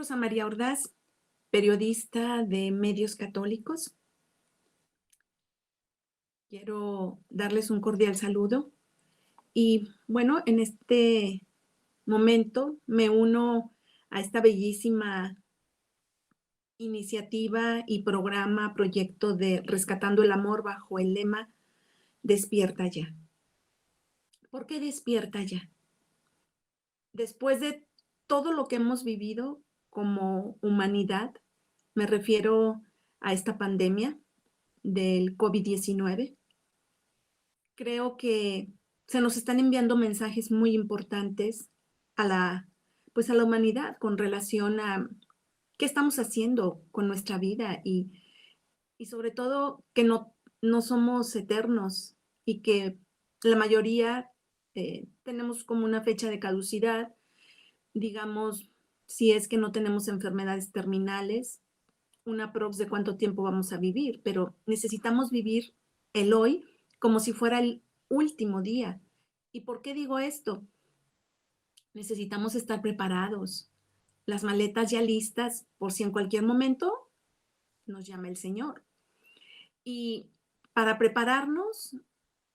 Rosa María Ordaz, periodista de medios católicos. Quiero darles un cordial saludo y bueno, en este momento me uno a esta bellísima iniciativa y proyecto de Rescatando el Amor bajo el lema Despierta ya. ¿Por qué despierta ya? Después de todo lo que hemos vivido como humanidad, me refiero a esta pandemia del COVID-19, creo que se nos están enviando mensajes muy importantes a a la humanidad con relación a qué estamos haciendo con nuestra vida y sobre todo que no somos eternos y que la mayoría tenemos como una fecha de caducidad, digamos, si es que no tenemos enfermedades terminales, una prox de cuánto tiempo vamos a vivir, pero necesitamos vivir el hoy como si fuera el último día. ¿Y por qué digo esto? Necesitamos estar preparados, las maletas ya listas por si en cualquier momento nos llama el Señor. Y para prepararnos,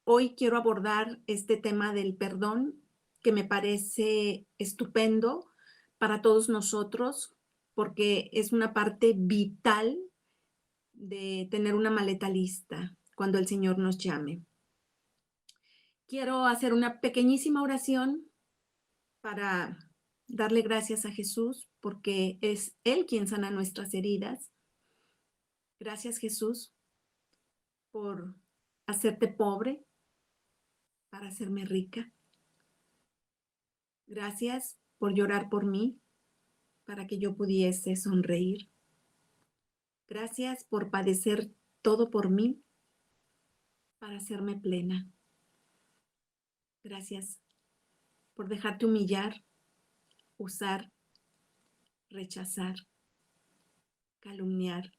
hoy quiero abordar este tema del perdón que me parece estupendo para todos nosotros porque es una parte vital de tener una maleta lista cuando el Señor nos llame. Quiero hacer una pequeñísima oración para darle gracias a Jesús porque es Él quien sana nuestras heridas. Gracias, Jesús, por hacerte pobre para hacerme rica. Gracias por llorar por mí para que yo pudiese sonreír. Gracias por padecer todo por mí para hacerme plena. Gracias por dejarte humillar, usar, rechazar, calumniar,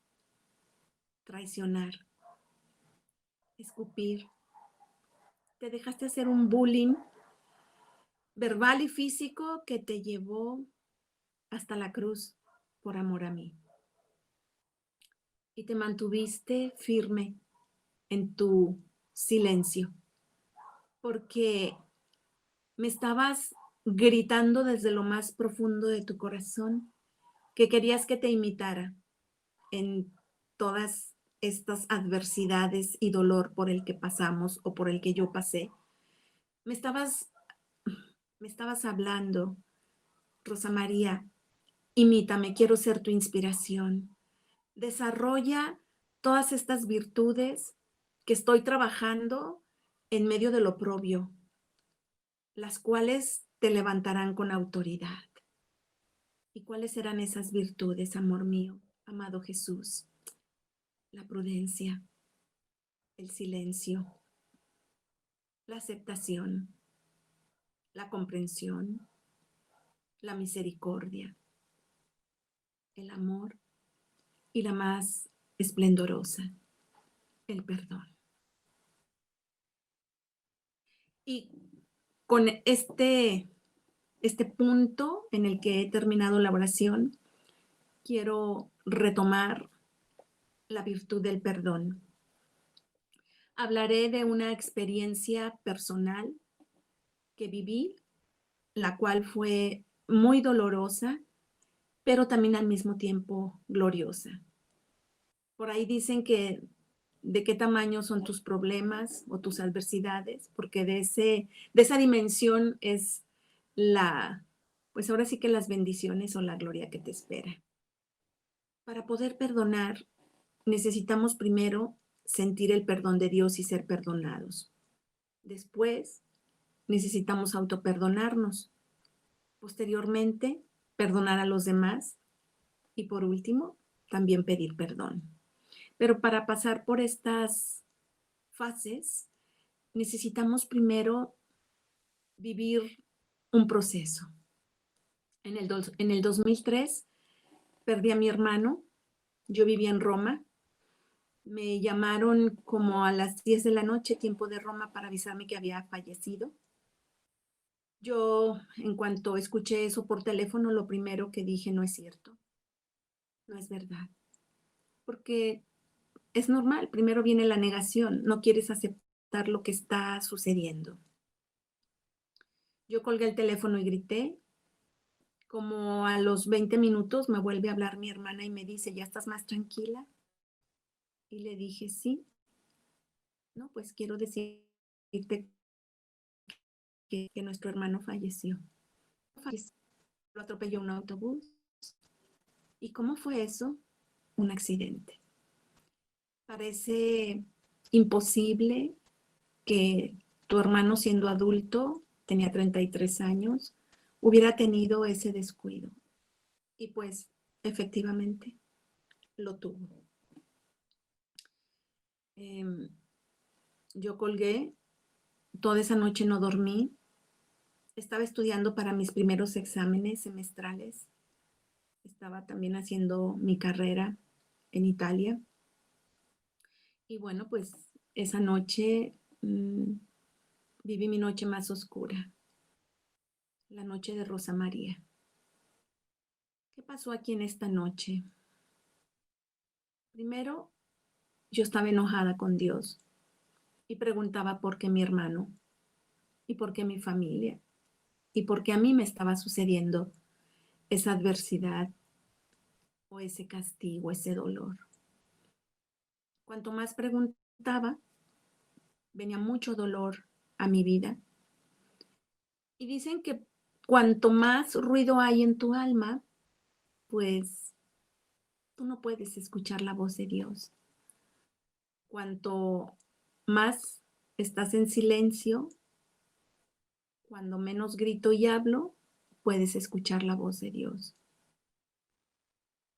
traicionar, escupir. Te dejaste hacer un bullying verbal y físico que te llevó hasta la cruz por amor a mí. Y te mantuviste firme en tu silencio, porque me estabas gritando desde lo más profundo de tu corazón que querías que te imitara en todas estas adversidades y dolor por el que pasamos o por el que yo pasé. Me estabas, me estabas hablando, Rosa María, imítame, quiero ser tu inspiración. Desarrolla todas estas virtudes que estoy trabajando en medio del oprobio, las cuales te levantarán con autoridad. ¿Y cuáles serán esas virtudes, amor mío, amado Jesús? La prudencia, el silencio, la aceptación, la comprensión, la misericordia, el amor y la más esplendorosa, el perdón. Y con este punto en el que he terminado la oración, quiero retomar la virtud del perdón. Hablaré de una experiencia personal que viví, la cual fue muy dolorosa, pero también al mismo tiempo gloriosa. Por ahí dicen que de qué tamaño son tus problemas o tus adversidades, porque de esa dimensión es pues ahora sí que las bendiciones o la gloria que te espera. Para poder perdonar, necesitamos primero sentir el perdón de Dios y ser perdonados. Después, necesitamos autoperdonarnos. Posteriormente, perdonar a los demás. Y por último, también pedir perdón. Pero para pasar por estas fases, necesitamos primero vivir un proceso. En el 2003 perdí a mi hermano. Yo vivía en Roma. Me llamaron como a las 10 de la noche, tiempo de Roma, para avisarme que había fallecido. Yo, en cuanto escuché eso por teléfono, lo primero que dije, no es cierto. no es verdad, porque es normal, primero viene la negación, no quieres aceptar lo que está sucediendo. Yo colgué el teléfono y grité. Como a los 20 minutos me vuelve a hablar mi hermana y me dice, ¿ya estás más tranquila? Y le dije, sí, no, pues quiero decirte que nuestro hermano falleció. Lo atropelló un autobús. ¿Y cómo fue eso? Un accidente. Parece imposible que tu hermano, siendo adulto, tenía 33 años, hubiera tenido ese descuido. Y pues, efectivamente, lo tuvo. Yo colgué, toda esa noche no dormí, estaba estudiando para mis primeros exámenes semestrales, estaba también haciendo mi carrera en Italia. Y bueno, pues esa noche viví mi noche más oscura, la noche de Rosa María. ¿Qué pasó aquí en esta noche? Primero, yo estaba enojada con Dios y preguntaba por qué mi hermano y por qué mi familia y por qué a mí me estaba sucediendo esa adversidad o ese castigo, ese dolor. Cuanto más preguntaba, venía mucho dolor a mi vida. Y dicen que cuanto más ruido hay en tu alma, pues tú no puedes escuchar la voz de Dios. Cuanto más estás en silencio, cuando menos grito y hablo, puedes escuchar la voz de Dios.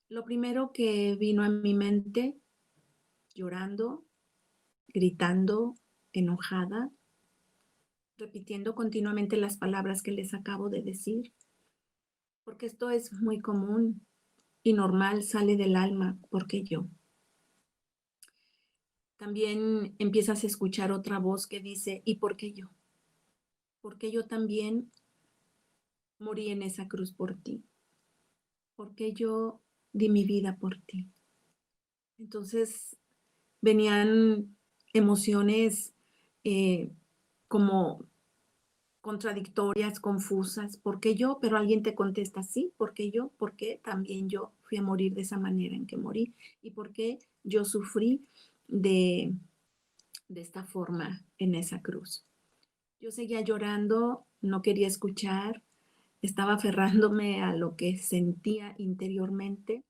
Lo primero que vino a mi mente, llorando, gritando, enojada, repitiendo continuamente las palabras que les acabo de decir, porque esto es muy común y normal, sale del alma, porque yo. También empiezas a escuchar otra voz que dice, ¿y por qué yo? Porque yo también morí en esa cruz por ti, porque yo di mi vida por ti. Entonces venían emociones como contradictorias, confusas, ¿por qué yo? Pero alguien te contesta, sí, ¿por qué yo? Porque también yo fui a morir de esa manera en que morí y por qué yo sufrí de esta forma en esa cruz. Yo seguía llorando, no quería escuchar, estaba aferrándome a lo que sentía interiormente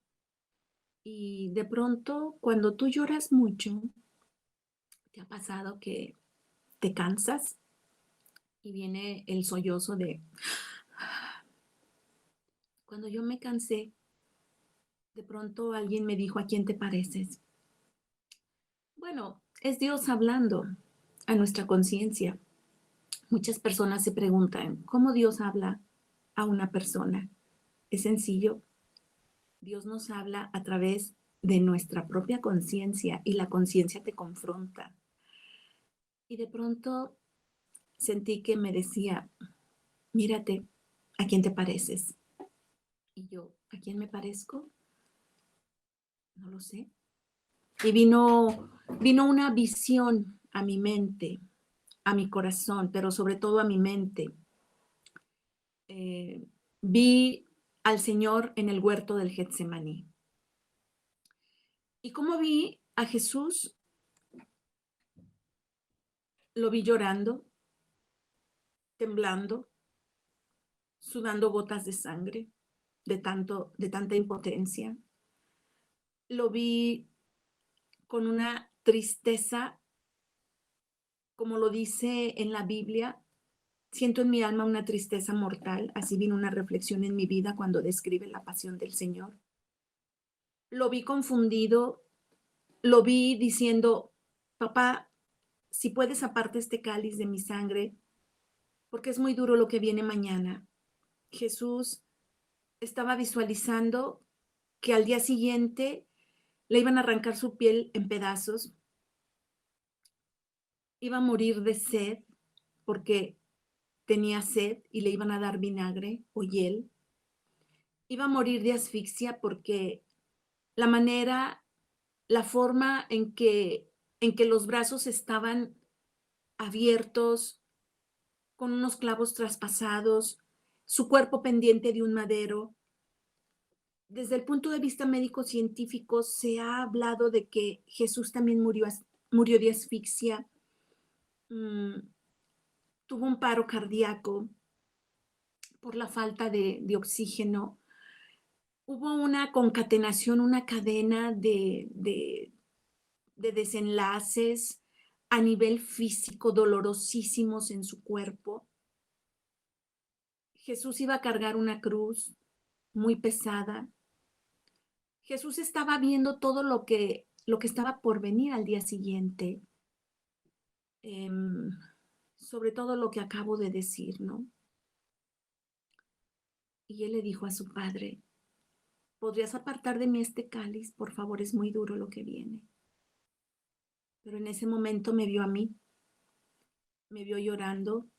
y de pronto cuando tú lloras mucho, ¿te ha pasado que te cansas y viene el sollozo de... Cuando yo me cansé, de pronto alguien me dijo, ¿a quién te pareces? Bueno, es Dios hablando a nuestra conciencia. Muchas personas se preguntan, ¿cómo Dios habla a una persona? Es sencillo. Dios nos habla a través de nuestra propia conciencia y la conciencia te confronta. Y de pronto sentí que me decía, mírate, ¿a quién te pareces? Y yo, ¿a quién me parezco? No lo sé. Y vino una visión a mi mente, a mi corazón, pero sobre todo a mi mente. Vi al Señor en el huerto del Getsemaní. Y como vi a Jesús, lo vi llorando, temblando, sudando gotas de sangre, de tanta impotencia. Lo vi con una tristeza, como lo dice en la Biblia, siento en mi alma una tristeza mortal, así vino una reflexión en mi vida cuando describe la pasión del Señor. Lo vi confundido, lo vi diciendo, papá, si puedes aparte este cáliz de mi sangre, porque es muy duro lo que viene mañana. Jesús estaba visualizando que al día siguiente le iban a arrancar su piel en pedazos, iba a morir de sed porque tenía sed y le iban a dar vinagre o hiel, iba a morir de asfixia porque la manera, la forma en que los brazos estaban abiertos, con unos clavos traspasados, su cuerpo pendiente de un madero. Desde el punto de vista médico-científico, se ha hablado de que Jesús también murió de asfixia, tuvo un paro cardíaco por la falta de oxígeno. Hubo una concatenación, una cadena de desenlaces a nivel físico dolorosísimos en su cuerpo. Jesús iba a cargar una cruz muy pesada. Jesús estaba viendo todo lo que estaba por venir al día siguiente, sobre todo lo que acabo de decir, ¿no? Y él le dijo a su padre: ¿podrías apartar de mí este cáliz? Por favor, es muy duro lo que viene. Pero en ese momento me vio a mí, me vio llorando,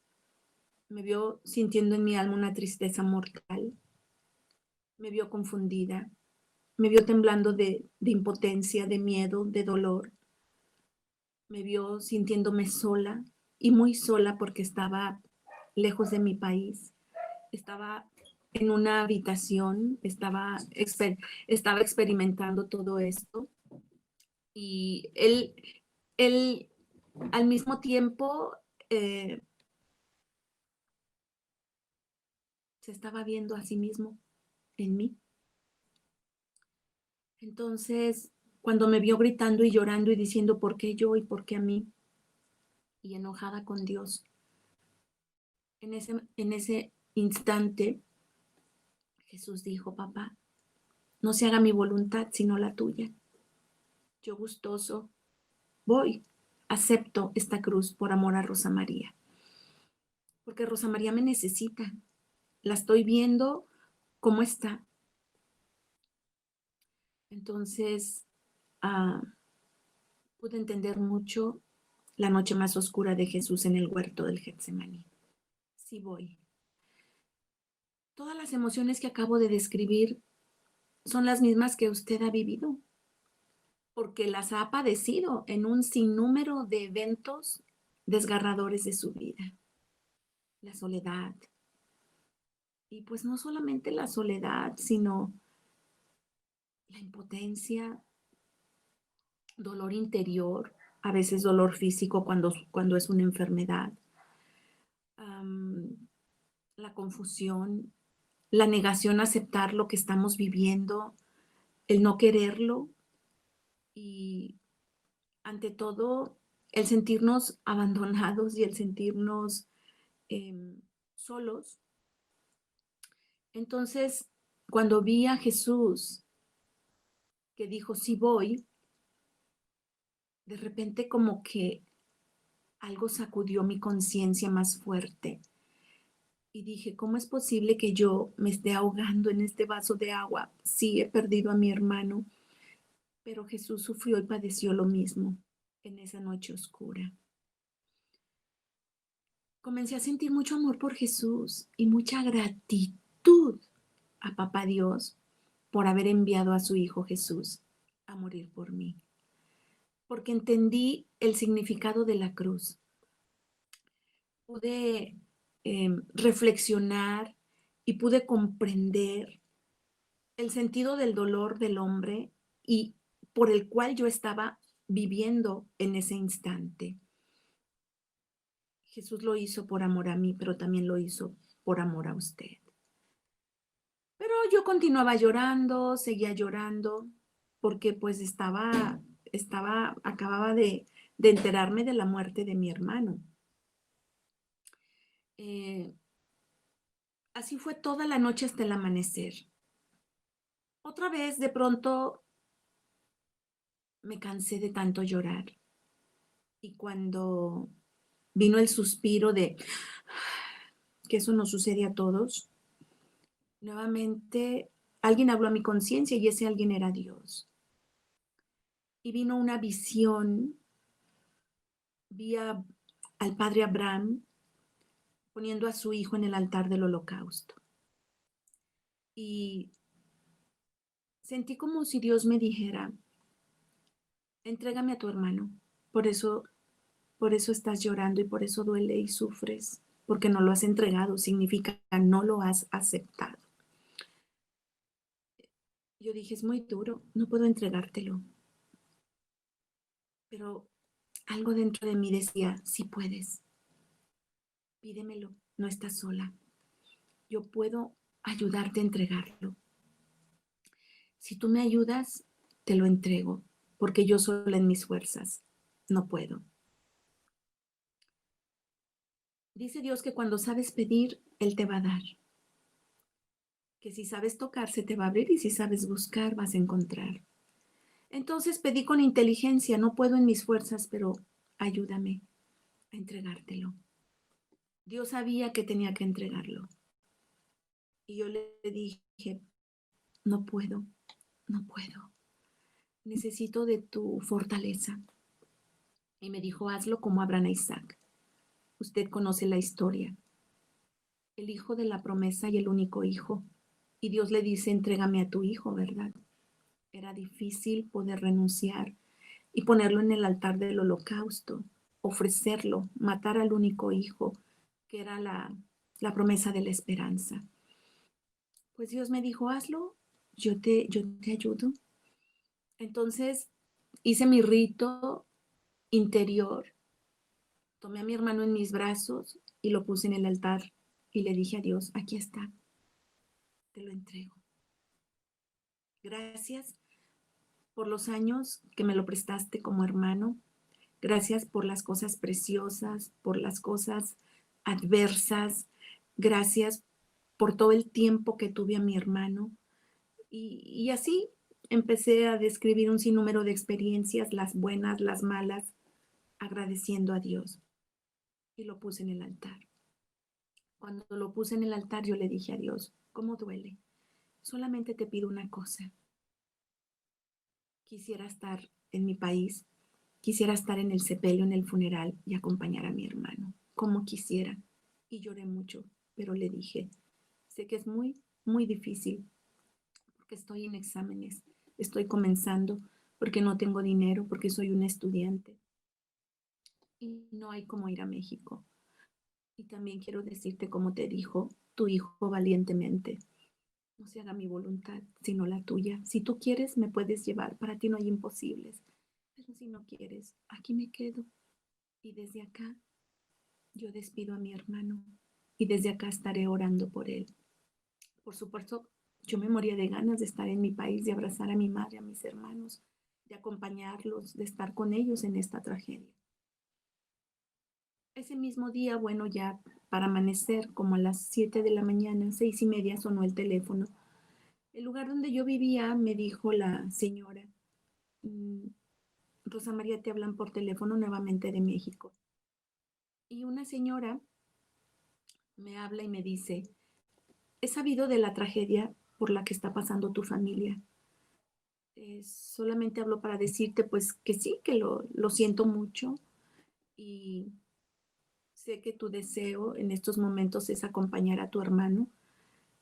me vio sintiendo en mi alma una tristeza mortal, me vio confundida, me vio temblando de impotencia, de miedo, de dolor, me vio sintiéndome sola y muy sola porque estaba lejos de mi país, estaba en una habitación, estaba experimentando todo esto y él al mismo tiempo se estaba viendo a sí mismo en mí. Entonces, cuando me vio gritando y llorando y diciendo por qué yo y por qué a mí, y enojada con Dios, en ese instante Jesús dijo: papá, no se haga mi voluntad sino la tuya. Yo gustoso voy, acepto esta cruz por amor a Rosa María, porque Rosa María me necesita. La estoy viendo cómo está. Entonces, pude entender mucho la noche más oscura de Jesús en el huerto del Getsemaní. Sí voy. Todas las emociones que acabo de describir son las mismas que usted ha vivido, porque las ha padecido en un sinnúmero de eventos desgarradores de su vida. La soledad. Y pues no solamente la soledad, sino la impotencia, dolor interior, a veces dolor físico cuando es una enfermedad, la confusión, la negación a aceptar lo que estamos viviendo, el no quererlo y ante todo el sentirnos abandonados y el sentirnos solos. Entonces, cuando vi a Jesús que dijo sí voy, de repente como que algo sacudió mi conciencia más fuerte y dije: ¿cómo es posible que yo me esté ahogando en este vaso de agua? Sí, he perdido a mi hermano, pero Jesús sufrió y padeció lo mismo en esa noche oscura. Comencé a sentir mucho amor por Jesús y mucha gratitud a Papá Dios por haber enviado a su Hijo Jesús a morir por mí, porque entendí el significado de la cruz. Pude reflexionar y pude comprender el sentido del dolor del hombre y por el cual yo estaba viviendo en ese instante. Jesús lo hizo por amor a mí, pero también lo hizo por amor a usted. Pero yo continuaba llorando, seguía llorando, porque pues acababa de enterarme de la muerte de mi hermano. Así fue toda la noche hasta el amanecer. Otra vez, de pronto, me cansé de tanto llorar. Y cuando vino el suspiro de que eso nos sucede a todos, nuevamente alguien habló a mi conciencia y ese alguien era Dios. Y vino una visión, vi al padre Abraham poniendo a su hijo en el altar del holocausto. Y Sentí como si Dios me dijera, entrégame a tu hermano. Por eso, por eso estás llorando y por eso duele y sufres, porque no lo has entregado, significa no lo has aceptado. Yo dije, es muy duro, no puedo entregártelo. Pero algo dentro de mí decía, sí puedes, pídemelo, no estás sola. Yo puedo ayudarte a entregarlo. Si tú me ayudas, te lo entrego, porque yo sola en mis fuerzas no puedo. Dice Dios que cuando sabes pedir, Él te va a dar. Que si sabes tocar, se te va a abrir y si sabes buscar, vas a encontrar. Entonces pedí con inteligencia, no puedo en mis fuerzas, pero ayúdame a entregártelo. Dios sabía que tenía que entregarlo. Y yo le dije, no puedo, no puedo. Necesito de tu fortaleza. Y me dijo, hazlo como Abraham e Isaac. Usted conoce la historia. El hijo de la promesa y el único hijo. Y Dios le dice, entrégame a tu hijo, ¿verdad? Era difícil poder renunciar y ponerlo en el altar del holocausto, ofrecerlo, matar al único hijo, que era la promesa de la esperanza. Pues Dios me dijo, hazlo, yo te ayudo. Entonces hice mi rito interior, tomé a mi hermano en mis brazos y lo puse en el altar y le dije a Dios, aquí está, te lo entrego. Gracias por los años que me lo prestaste como hermano. Gracias por las cosas preciosas, por las cosas adversas. Gracias por todo el tiempo que tuve a mi hermano. Y así empecé a describir un sinnúmero de experiencias, las buenas, las malas, agradeciendo a Dios. Y lo puse en el altar. Cuando lo puse en el altar, yo le dije a Dios, ¿cómo duele? Solamente te pido una cosa. Quisiera estar en mi país, quisiera estar en el sepelio, en el funeral y acompañar a mi hermano, como quisiera. Y lloré mucho, pero le dije, sé que es muy, muy difícil, porque estoy en exámenes, estoy comenzando, porque no tengo dinero, porque soy una estudiante y no hay cómo ir a México. Y también quiero decirte, como te dijo tu hijo valientemente, no se haga mi voluntad, sino la tuya. Si tú quieres, me puedes llevar, para ti no hay imposibles, pero si no quieres, aquí me quedo. Y desde acá yo despido a mi hermano y desde acá estaré orando por él. Por supuesto, yo me moría de ganas de estar en mi país, de abrazar a mi madre, a mis hermanos, de acompañarlos, de estar con ellos en esta tragedia. Ese mismo día, bueno, ya para amanecer, como a las 7 de la mañana, 6:30, sonó el teléfono. El lugar donde yo vivía, me dijo la señora, "Mm, Rosa María, te hablan por teléfono nuevamente de México". Y una señora me habla y me dice, he sabido de la tragedia por la que está pasando tu familia. Solamente hablo para decirte pues que sí, que lo siento mucho y sé que tu deseo en estos momentos es acompañar a tu hermano.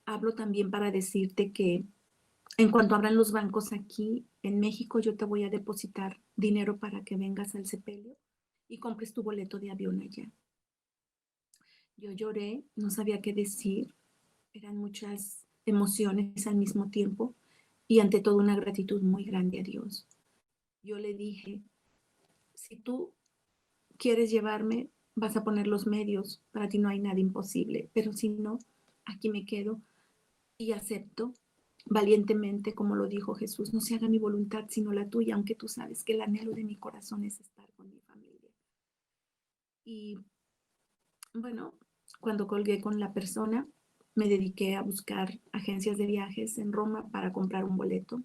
Hablo también para decirte que en cuanto abran los bancos aquí en México, yo te voy a depositar dinero para que vengas al sepelio y compres tu boleto de avión allá. Yo lloré, no sabía qué decir, eran muchas emociones al mismo tiempo y ante todo una gratitud muy grande a Dios. Yo le dije, si tú quieres llevarme, vas a poner los medios, para ti no hay nada imposible, pero si no, aquí me quedo y acepto valientemente, como lo dijo Jesús, no se haga mi voluntad sino la tuya, aunque tú sabes que el anhelo de mi corazón es estar con mi familia. Y bueno, cuando colgué con la persona, me dediqué a buscar agencias de viajes en Roma para comprar un boleto.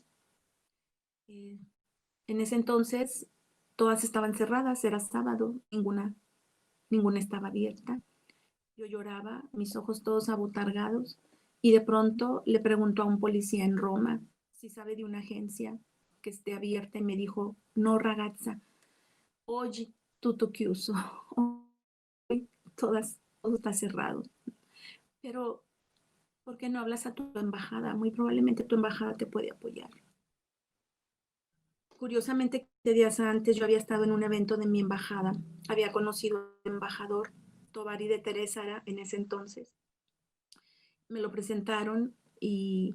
Eh, en ese entonces, todas estaban cerradas, era sábado, ninguna estaba abierta. Yo lloraba, mis ojos todos abotargados, y de pronto le preguntó a un policía en Roma si sabe de una agencia que esté abierta y me dijo, no ragazza, oggi tutto chiuso, hoy todo está cerrado. Pero, ¿por qué no hablas a tu embajada? Muy probablemente tu embajada te puede apoyar. Curiosamente, 15 días antes yo había estado en un evento de mi embajada, había conocido al embajador Tovari de Teresa era en ese entonces, me lo presentaron y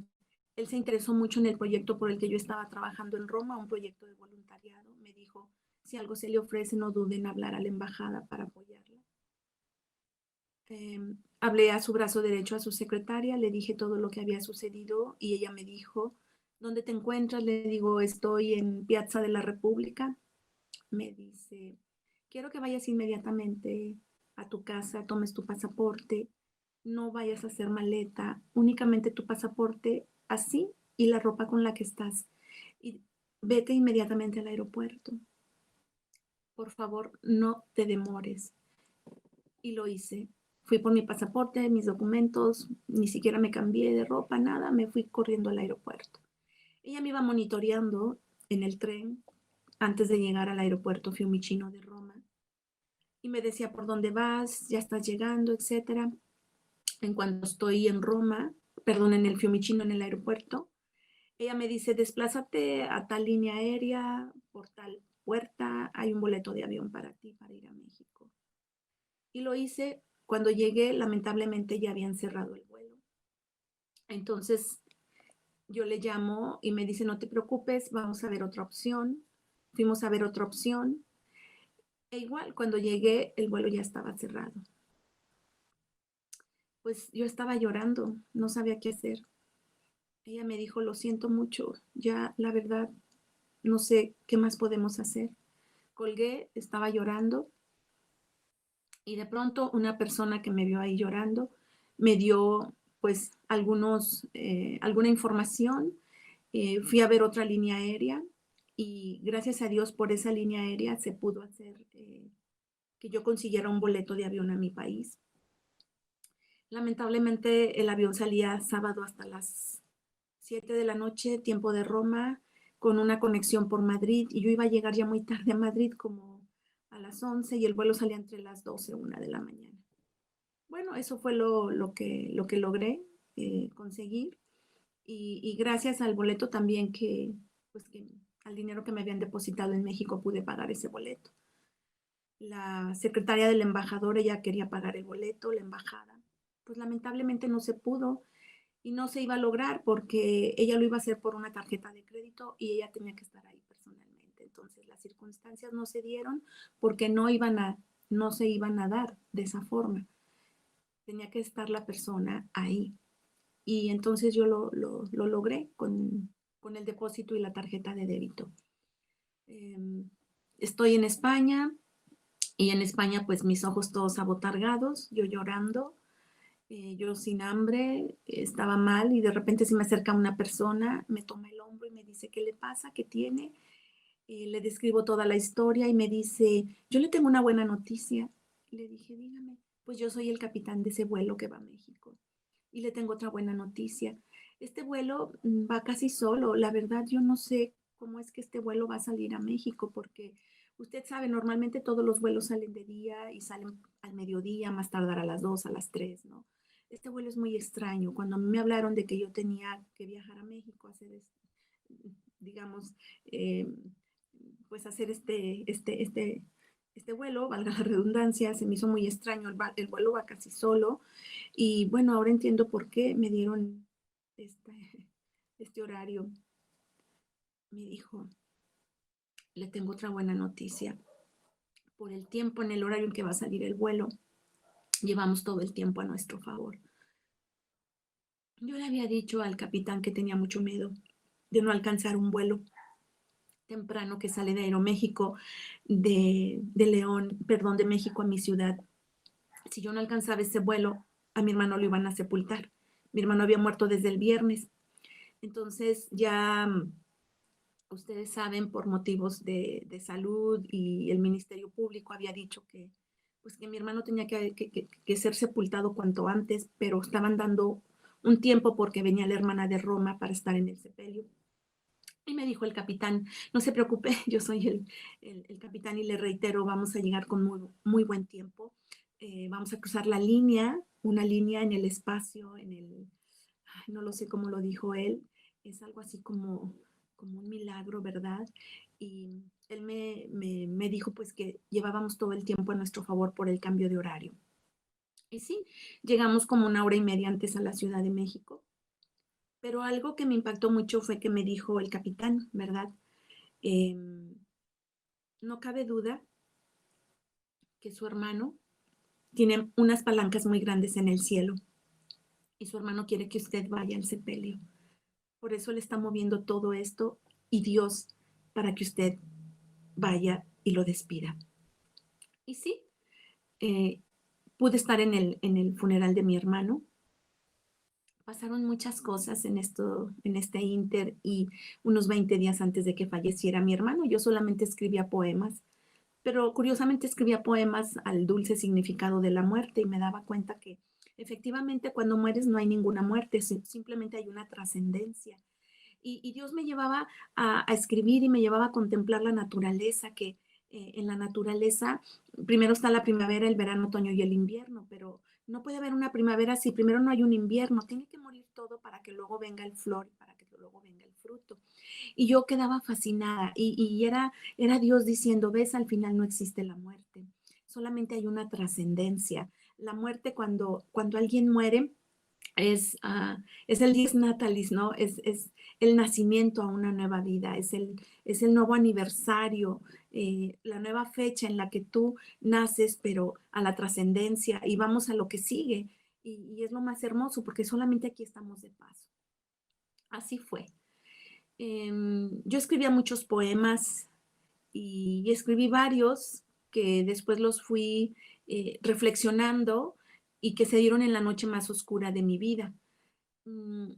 él se interesó mucho en el proyecto por el que yo estaba trabajando en Roma, un proyecto de voluntariado. Me dijo, si algo se le ofrece, no duden en hablar a la embajada para apoyarla. Hablé a su brazo derecho, a su secretaria, le dije todo lo que había sucedido y ella me dijo, ¿dónde te encuentras? Le digo, estoy en Piazza de la República. Me dice, quiero que vayas inmediatamente a tu casa, tomes tu pasaporte, no vayas a hacer maleta, únicamente tu pasaporte así y la ropa con la que estás. Y vete inmediatamente al aeropuerto. Por favor, no te demores. Y lo hice. Fui por mi pasaporte, mis documentos, ni siquiera me cambié de ropa, nada, me fui corriendo al aeropuerto. Ella me iba monitoreando en el tren antes de llegar al aeropuerto Fiumicino de Roma y me decía por dónde vas, ya estás llegando, etcétera. En cuanto estoy en Roma, perdón, en el Fiumicino, en el aeropuerto, ella me dice, desplázate a tal línea aérea, por tal puerta, hay un boleto de avión para ti, para ir a México. Y lo hice. Cuando llegué, lamentablemente ya habían cerrado el vuelo. Entonces yo le llamo y me dice, no te preocupes, vamos a ver otra opción. Fuimos a ver otra opción. E igual, cuando llegué, el vuelo ya estaba cerrado. Pues yo estaba llorando, no sabía qué hacer. Ella me dijo, lo siento mucho, ya la verdad no sé qué más podemos hacer. Colgué, estaba llorando y de pronto una persona que me vio ahí llorando me dio pues alguna información. Fui a ver otra línea aérea y gracias a Dios por esa línea aérea se pudo hacer que yo consiguiera un boleto de avión a mi país. Lamentablemente el avión salía sábado hasta las 7 de la noche, tiempo de Roma, con una conexión por Madrid y yo iba a llegar ya muy tarde a Madrid como a las 11 y el vuelo salía entre las 12 1 de la mañana. Bueno, eso fue lo que logré conseguir y gracias al boleto también pues que al dinero que me habían depositado en México pude pagar ese boleto. La secretaria del embajador, ella quería pagar el boleto, la embajada, pues lamentablemente no se pudo y no se iba a lograr porque ella lo iba a hacer por una tarjeta de crédito y ella tenía que estar ahí personalmente. Entonces las circunstancias no se dieron porque no se iban a dar de esa forma. Tenía que estar la persona ahí. Y entonces yo lo logré con el depósito y la tarjeta de débito. Estoy en España y en España pues mis ojos todos abotargados, yo llorando, yo sin hambre, estaba mal y de repente se me acerca una persona, me toma el hombro y me dice, ¿qué le pasa? ¿Qué tiene? Le describo toda la historia y me dice, yo le tengo una buena noticia. Le dije, dígame, pues yo soy el capitán de ese vuelo que va a México y le tengo otra buena noticia. Este vuelo va casi solo. La verdad, yo no sé cómo es que este vuelo va a salir a México, porque usted sabe, normalmente todos los vuelos salen de día y salen al mediodía, más tardar a las 2, a las 3, ¿no? Este vuelo es muy extraño. Cuando a mí me hablaron de que yo tenía que viajar a México a hacer, digamos, eh, pues hacer este vuelo, valga la redundancia, se me hizo muy extraño, el vuelo va casi solo y bueno, ahora entiendo por qué me dieron este horario. Me dijo, le tengo otra buena noticia. Por el tiempo, en el horario en que va a salir el vuelo, llevamos todo el tiempo a nuestro favor. Yo le había dicho al capitán que tenía mucho miedo de no alcanzar un vuelo temprano que sale de Aeroméxico, de León, perdón, de México a mi ciudad. Si yo no alcanzaba ese vuelo, a mi hermano lo iban a sepultar. Mi hermano había muerto desde el viernes. Entonces ya ustedes saben, por motivos de salud y el Ministerio Público había dicho que, pues, que mi hermano tenía que ser sepultado cuanto antes, pero estaban dando un tiempo porque venía la hermana de Roma para estar en el sepelio. Y me dijo el capitán, no se preocupe, yo soy el capitán y le reitero, vamos a llegar con muy buen tiempo. Vamos a cruzar la línea, una línea en el espacio, no lo sé cómo lo dijo él, es algo así como un milagro, ¿verdad? y él me dijo pues que llevábamos todo el tiempo a nuestro favor por el cambio de horario. Y sí, llegamos como 1 hora y media antes a la Ciudad de México, pero algo que me impactó mucho fue que me dijo el capitán, ¿verdad? Em, no cabe duda que su hermano tiene unas palancas muy grandes en el cielo y su hermano quiere que usted vaya al sepelio. Por eso le está moviendo todo esto y Dios para que usted vaya y lo despida. Y sí, eh, pude estar en el funeral de mi hermano. Pasaron muchas cosas en este inter y unos 20 días antes de que falleciera mi hermano, yo solamente escribía poemas, pero curiosamente escribía poemas al dulce significado de la muerte y me daba cuenta que efectivamente cuando mueres no hay ninguna muerte, simplemente hay una trascendencia. Y Dios me llevaba a escribir y me llevaba a contemplar la naturaleza, que en la naturaleza primero está la primavera, el verano, otoño y el invierno, pero no puede haber una primavera si primero no hay un invierno, tiene que morir todo para que luego venga el flor y para que luego venga el fruto. Y yo quedaba fascinada y era Dios diciendo, ves, al final no existe la muerte, solamente hay una trascendencia. La muerte cuando alguien muere es el dies natalis, ¿no? Es el nacimiento a una nueva vida, es el nuevo aniversario, la nueva fecha en la que tú naces, pero a la trascendencia y vamos a lo que sigue. Y es lo más hermoso porque solamente aquí estamos de paso. Así fue. Yo escribía muchos poemas y escribí varios que después los fui reflexionando y que se dieron en la noche más oscura de mi vida. Mm,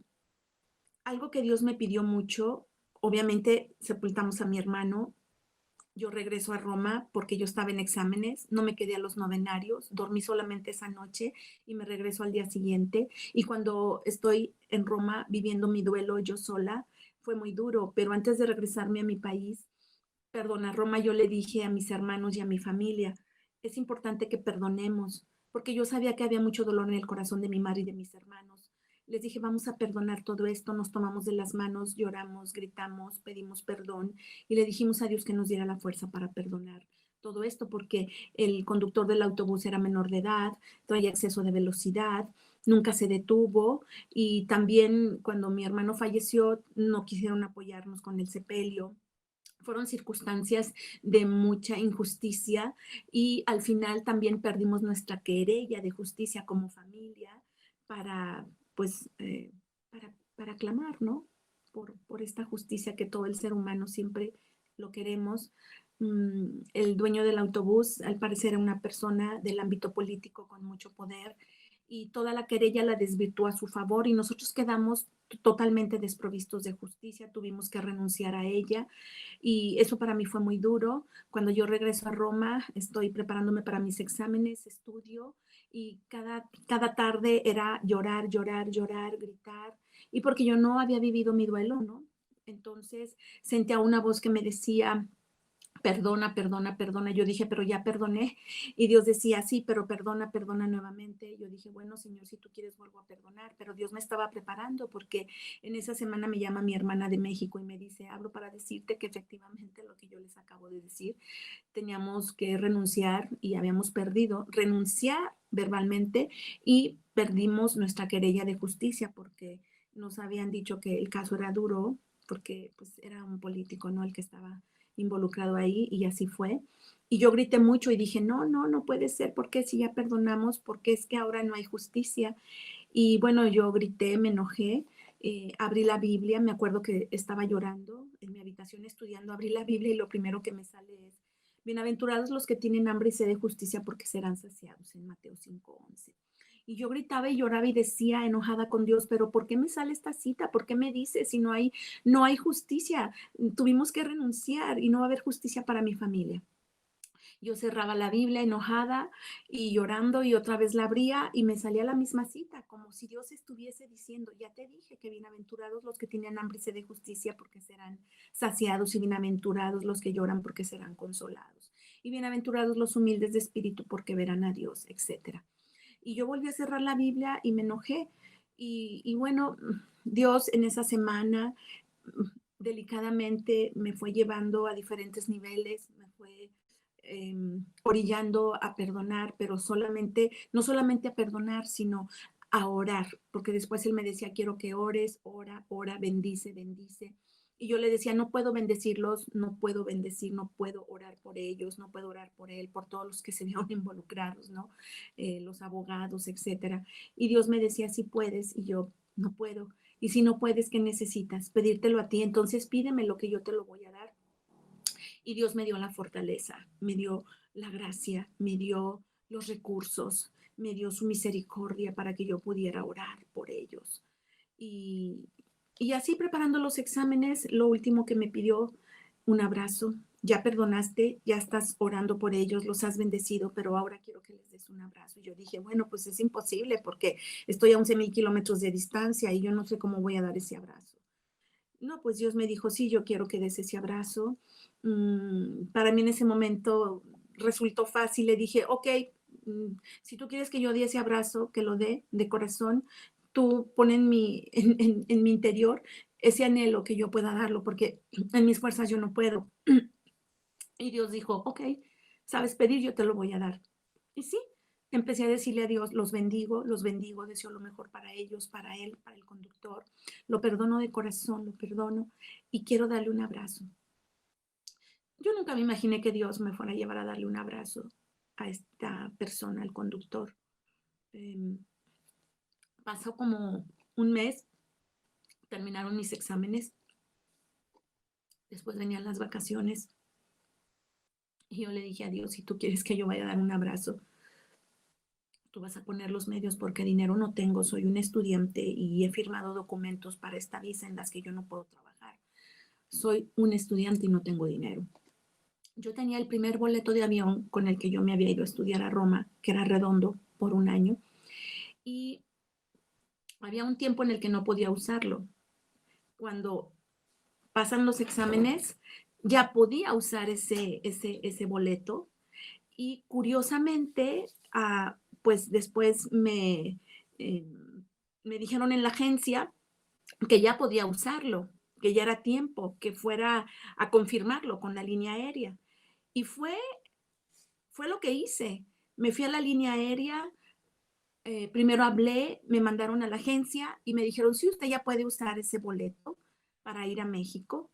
algo que Dios me pidió mucho, obviamente sepultamos a mi hermano, yo regreso a Roma porque yo estaba en exámenes, no me quedé a los novenarios, dormí solamente esa noche y me regreso al día siguiente. Y cuando estoy en Roma viviendo mi duelo yo sola, fue muy duro, pero antes de regresarme a mi país, perdón, a Roma, yo le dije a mis hermanos y a mi familia, es importante que perdonemos, porque yo sabía que había mucho dolor en el corazón de mi madre y de mis hermanos. Les dije, vamos a perdonar todo esto, nos tomamos de las manos, lloramos, gritamos, pedimos perdón y le dijimos a Dios que nos diera la fuerza para perdonar todo esto, porque el conductor del autobús era menor de edad, traía exceso de velocidad, nunca se detuvo y también cuando mi hermano falleció no quisieron apoyarnos con el sepelio. Fueron circunstancias de mucha injusticia y al final también perdimos nuestra querella de justicia como familia para, pues, para clamar, ¿no? Por esta justicia que todo el ser humano siempre lo queremos. El dueño del autobús, al parecer, era una persona del ámbito político con mucho poder y toda la querella la desvirtuó a su favor y nosotros quedamos totalmente desprovistos de justicia, tuvimos que renunciar a ella y eso para mí fue muy duro. Cuando yo regreso a Roma, estoy preparándome para mis exámenes, estudio y cada tarde era llorar, llorar, llorar, gritar. Y porque yo no había vivido mi duelo, ¿no? Entonces sentía una voz que me decía, perdona, perdona, perdona. Yo dije, pero ya perdoné. Y Dios decía, sí, pero perdona, perdona nuevamente. Yo dije, bueno, Señor, si tú quieres, vuelvo a perdonar. Pero Dios me estaba preparando porque en esa semana me llama mi hermana de México y me dice, hablo para decirte que efectivamente lo que yo les acabo de decir, teníamos que renunciar y habíamos perdido, renunciar verbalmente y perdimos nuestra querella de justicia porque nos habían dicho que el caso era duro porque pues era un político, ¿no? El que estaba involucrado ahí y así fue. Y yo grité mucho y dije, no, no, no puede ser, porque si ya perdonamos, porque es que ahora no hay justicia. Y bueno, yo grité, me enojé, abrí la Biblia, me acuerdo que estaba llorando en mi habitación estudiando, abrí la Biblia y lo primero que me sale es, bienaventurados los que tienen hambre y sed de justicia porque serán saciados en Mateo 5:11. Y yo gritaba y lloraba y decía enojada con Dios, pero ¿por qué me sale esta cita? ¿Por qué me dice si no hay justicia? Tuvimos que renunciar y no va a haber justicia para mi familia. Yo cerraba la Biblia enojada y llorando y otra vez la abría y me salía la misma cita, como si Dios estuviese diciendo, ya te dije que bienaventurados los que tienen hambre y sed de justicia porque serán saciados y bienaventurados los que lloran porque serán consolados y bienaventurados los humildes de espíritu porque verán a Dios, etcétera. Y yo volví a cerrar la Biblia y me enojé y bueno, Dios en esa semana delicadamente me fue llevando a diferentes niveles, me fue orillando a perdonar, pero no solamente a perdonar, sino a orar, porque después él me decía, quiero que ores, ora, ora, bendice, bendice. Y yo le decía, no puedo bendecirlos, no puedo bendecir, no puedo orar por ellos, no puedo orar por él, por todos los que se vieron involucrados, ¿no? Los abogados, etcétera. Y Dios me decía, sí puedes, y yo, no puedo. Y si no puedes, ¿qué necesitas? Pedírtelo a ti, entonces pídeme lo que yo te lo voy a dar. Y Dios me dio la fortaleza, me dio la gracia, me dio los recursos, me dio su misericordia para que yo pudiera orar por ellos. Y, y así preparando los exámenes, lo último que me pidió, un abrazo. Ya perdonaste, ya estás orando por ellos, los has bendecido, pero ahora quiero que les des un abrazo. Y yo dije, bueno, pues es imposible porque estoy a 11,000 kilómetros de distancia y yo no sé cómo voy a dar ese abrazo. No, pues Dios me dijo, sí, yo quiero que des ese abrazo. Para mí en ese momento resultó fácil. Le dije, ok, si tú quieres que yo dé ese abrazo, que lo dé de corazón, tú pon en mi interior ese anhelo que yo pueda darlo, porque en mis fuerzas yo no puedo. Y Dios dijo, ok, sabes pedir, yo te lo voy a dar. Y sí, empecé a decirle a Dios, los bendigo, deseo lo mejor para ellos, para él, para el conductor. Lo perdono de corazón, lo perdono y quiero darle un abrazo. Yo nunca me imaginé que Dios me fuera a llevar a darle un abrazo a esta persona, al conductor. Eh, Pasó como un mes, terminaron mis exámenes, después venían las vacaciones y yo le dije a Dios, si tú quieres que yo vaya a dar un abrazo, tú vas a poner los medios porque dinero no tengo, soy un estudiante y he firmado documentos para esta visa en las que yo no puedo trabajar. Soy un estudiante y no tengo dinero. Yo tenía el primer boleto de avión con el que yo me había ido a estudiar a Roma, que era redondo por un año, y había un tiempo en el que no podía usarlo. Cuando pasan los exámenes, ya podía usar ese boleto y curiosamente, pues después eh, me dijeron en la agencia que ya podía usarlo, que ya era tiempo, que fuera a confirmarlo con la línea aérea. Y fue lo que hice. Me fui a la línea aérea, primero hablé, me mandaron a la agencia y me dijeron, sí, usted ya puede usar ese boleto para ir a México.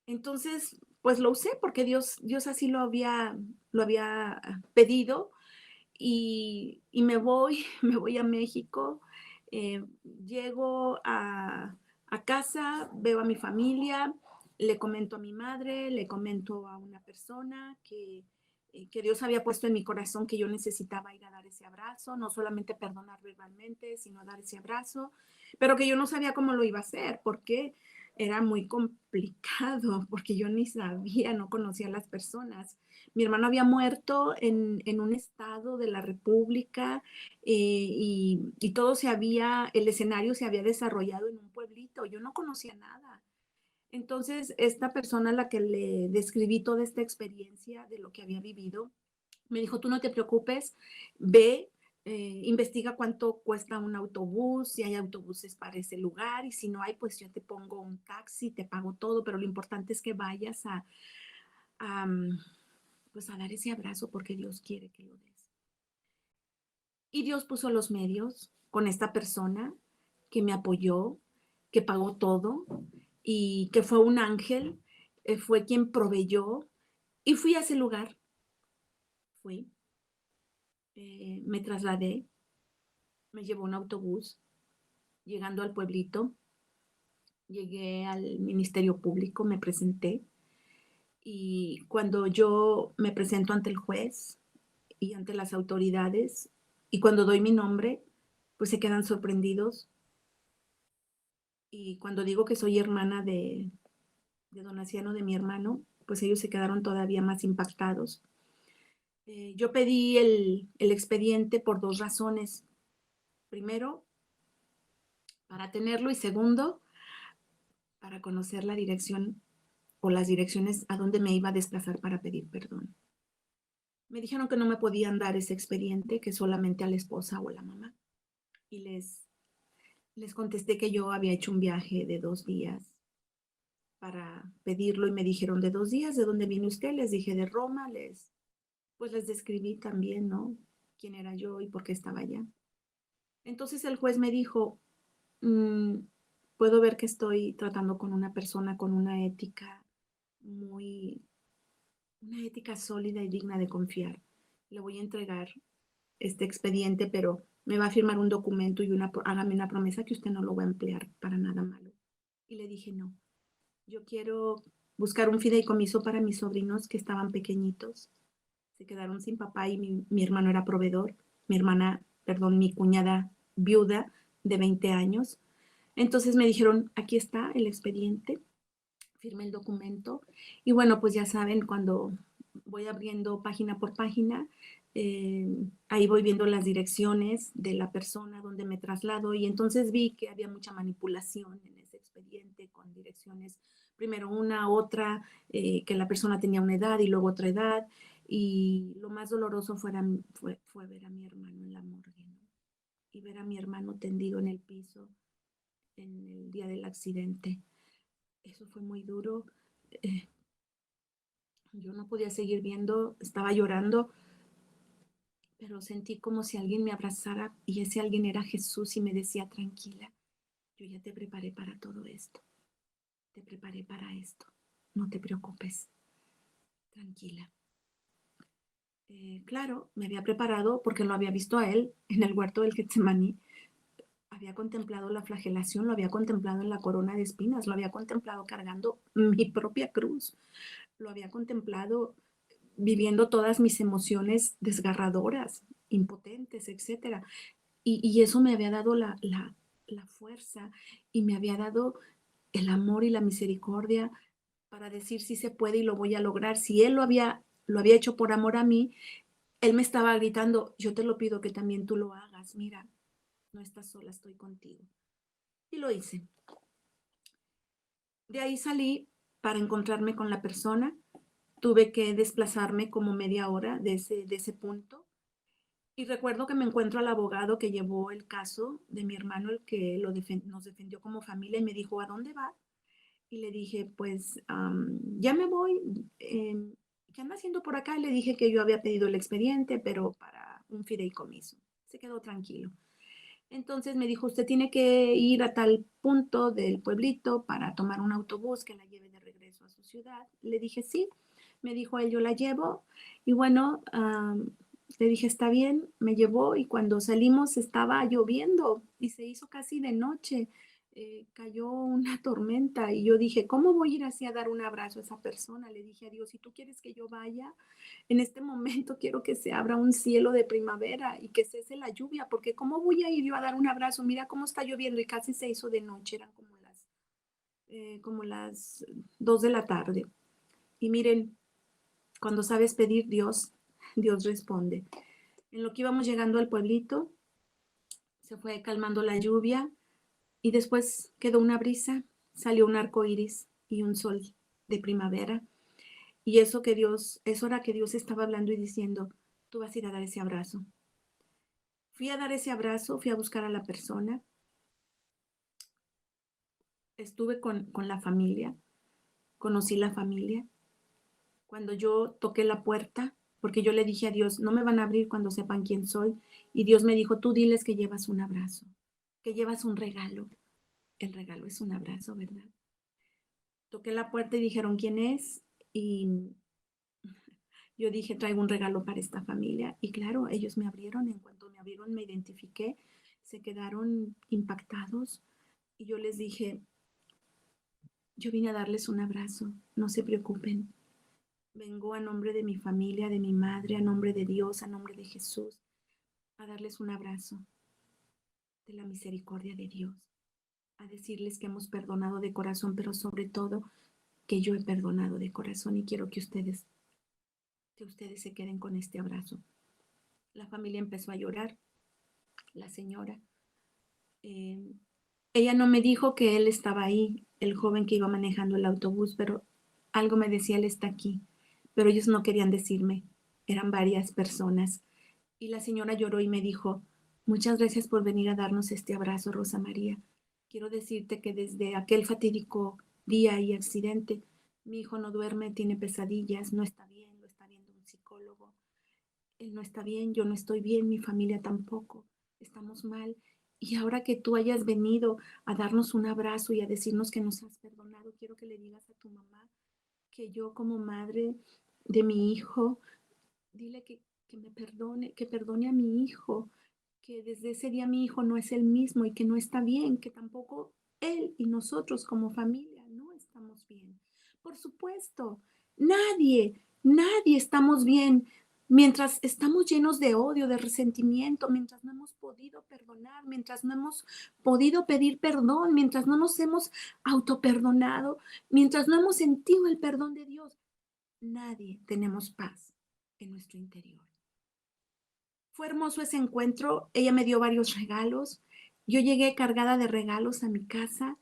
Entonces, pues lo usé porque Dios así lo había pedido y me voy, me voy a México, llego a casa, veo a mi familia, le comento a mi madre, le comento a una persona que Dios había puesto en mi corazón que yo necesitaba ir a dar ese abrazo, no solamente perdonar verbalmente, sino dar ese abrazo, pero que yo no sabía cómo lo iba a hacer, porque era muy complicado, porque yo ni sabía, no conocía a las personas. Mi hermano había muerto en un estado de la República y todo el escenario se había desarrollado en un pueblito, yo no conocía nada. Entonces, esta persona a la que le describí toda esta experiencia de lo que había vivido, me dijo, tú no te preocupes, ve, investiga cuánto cuesta un autobús, si hay autobuses para ese lugar y si no hay, pues yo te pongo un taxi, te pago todo, pero lo importante es que vayas a, pues a dar ese abrazo porque Dios quiere que lo des. Y Dios puso los medios con esta persona que me apoyó, que pagó todo y que fue un ángel, fue quien proveyó y fui a ese lugar, fui, me trasladé, me llevó un autobús, llegando al pueblito, llegué al Ministerio Público, me presenté y cuando yo me presento ante el juez y ante las autoridades y cuando doy mi nombre, pues se quedan sorprendidos. Y cuando digo que soy hermana de don Aciano, de mi hermano, pues ellos se quedaron todavía más impactados. Yo pedí el expediente por dos razones. Primero, para tenerlo y segundo, para conocer la dirección o las direcciones a donde me iba a desplazar para pedir perdón. Me dijeron que no me podían dar ese expediente, que solamente a la esposa o a la mamá. Y les contesté que yo había hecho un viaje de 2 días para pedirlo y me dijeron de 2 días. ¿De dónde viene usted? Les dije de Roma, pues les describí también, ¿no? Quién era yo y por qué estaba allá. Entonces el juez me dijo, "Mm, puedo ver que estoy tratando con una persona con una ética muy, una ética sólida y digna de confiar. Le voy a entregar este expediente, pero me va a firmar un documento y hágame una promesa que usted no lo va a emplear para nada malo". Y le dije, no, yo quiero buscar un fideicomiso para mis sobrinos que estaban pequeñitos. Se quedaron sin papá y mi hermano era proveedor. Mi hermana, perdón, mi cuñada viuda de 20 años. Entonces me dijeron, aquí está el expediente, firmé el documento y bueno, pues ya saben, cuando voy abriendo página por página, ahí voy viendo las direcciones de la persona donde me traslado y entonces vi que había mucha manipulación en ese expediente con direcciones, primero una, otra, que la persona tenía una edad y luego otra edad y lo más doloroso fue ver a mi hermano en la morgue, ¿no? Y ver a mi hermano tendido en el piso en el día del accidente. Eso fue muy duro. Eh, yo no podía seguir viendo, estaba llorando, pero sentí como si alguien me abrazara y ese alguien era Jesús y me decía, tranquila, yo ya te preparé para todo esto, te preparé para esto, no te preocupes, tranquila. Claro, me había preparado porque lo había visto a él en el huerto del Getsemaní, había contemplado la flagelación, lo había contemplado en la corona de espinas, lo había contemplado cargando mi propia cruz, lo había contemplado viviendo todas mis emociones desgarradoras, impotentes, etcétera. Y eso me había dado la fuerza y me había dado el amor y la misericordia para decir si se puede y lo voy a lograr. Si él lo había hecho por amor a mí, él me estaba gritando, yo te lo pido que también tú lo hagas. Mira, no estás sola, estoy contigo. Y lo hice. De ahí salí para encontrarme con la persona. Tuve que desplazarme como media hora de ese punto. Y recuerdo que me encuentro al abogado que llevó el caso de mi hermano, el que nos defendió como familia, y me dijo, ¿a dónde va? Y le dije, pues ya me voy. ¿Qué anda haciendo por acá? Le dije que yo había pedido el expediente, pero para un fideicomiso. Se quedó tranquilo. Entonces me dijo, usted tiene que ir a tal punto del pueblito para tomar un autobús que la lleve de regreso a su ciudad. Le dije, sí. Me dijo él, yo la llevo. Y bueno, le dije, está bien, me llevó y cuando salimos estaba lloviendo y se hizo casi de noche. Cayó una tormenta y yo dije, ¿cómo voy a ir así a dar un abrazo a esa persona? Le dije a Dios, si tú quieres que yo vaya, en este momento quiero que se abra un cielo de primavera y que cese la lluvia, porque ¿cómo voy a ir yo a dar un abrazo? Mira cómo está lloviendo y casi se hizo de noche, eran como las 2 de la tarde. Y miren, cuando sabes pedir, Dios responde. En lo que íbamos llegando al pueblito, se fue calmando la lluvia y después quedó una brisa, salió un arco iris y un sol de primavera. Y eso era que Dios estaba hablando y diciendo, tú vas a ir a dar ese abrazo. Fui a dar ese abrazo, fui a buscar a la persona, estuve con la familia, conocí la familia. Cuando yo toqué la puerta, porque yo le dije a Dios, no me van a abrir cuando sepan quién soy, y Dios me dijo, tú diles que llevas un abrazo, que llevas un regalo. El regalo es un abrazo, ¿verdad? Toqué la puerta y dijeron, ¿quién es? Y yo dije, traigo un regalo para esta familia. Y claro, ellos me abrieron, en cuanto me abrieron me identifiqué, se quedaron impactados y yo les dije, yo vine a darles un abrazo, no se preocupen. Vengo a nombre de mi familia, de mi madre, a nombre de Dios, a nombre de Jesús, a darles un abrazo de la misericordia de Dios, a decirles que hemos perdonado de corazón, pero sobre todo que yo he perdonado de corazón y quiero que ustedes se queden con este abrazo. La familia empezó a llorar, la señora. Eh, ella no me dijo que él estaba ahí, el joven que iba manejando el autobús, pero algo me decía, él está aquí. Pero ellos no querían decirme, eran varias personas. Y la señora lloró y me dijo, muchas gracias por venir a darnos este abrazo, Rosa María. Quiero decirte que desde aquel fatídico día y accidente. Mi hijo no duerme, tiene pesadillas, no está bien, lo está viendo un psicólogo. Él no está bien, yo no estoy bien, mi familia tampoco, estamos mal. Y ahora que tú hayas venido a darnos un abrazo y a decirnos que nos has perdonado, quiero que le digas a tu mamá que yo como madre de mi hijo, dile que me perdone, que perdone a mi hijo, que desde ese día mi hijo no es el mismo y que no está bien, que tampoco él y nosotros como familia no estamos bien. Por supuesto, nadie estamos bien mientras estamos llenos de odio, de resentimiento, mientras no hemos podido perdonar, mientras no hemos podido pedir perdón, mientras no nos hemos autoperdonado, mientras no hemos sentido el perdón de Dios. Nadie tenemos paz en nuestro interior. Fue hermoso ese encuentro. Ella me dio varios regalos. Yo llegué cargada de regalos a mi casa.